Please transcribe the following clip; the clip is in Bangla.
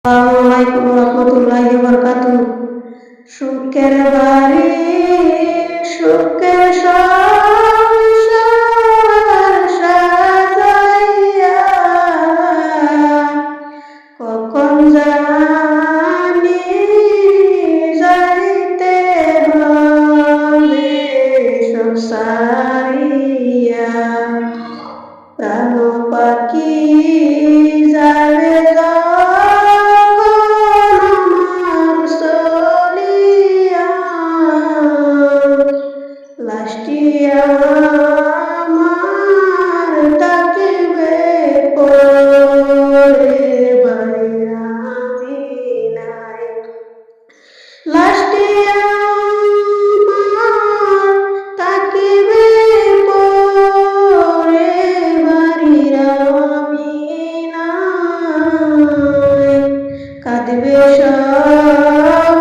আসসালামু আলাইকুম রহমতুল্লাহি ওয়া সুখের বাড়ি সুখের সংসার সাজাইয়া কখন জানি যাইতে হবে সংসারিয়া প্রাণ পাখি যাবে লাশটি আমার থাকিবে পরে বাড়ির আঙিনায়। লাশটি আমার থাকিবে পরে বাড়ির আঙিনায়। কাঁদবে সব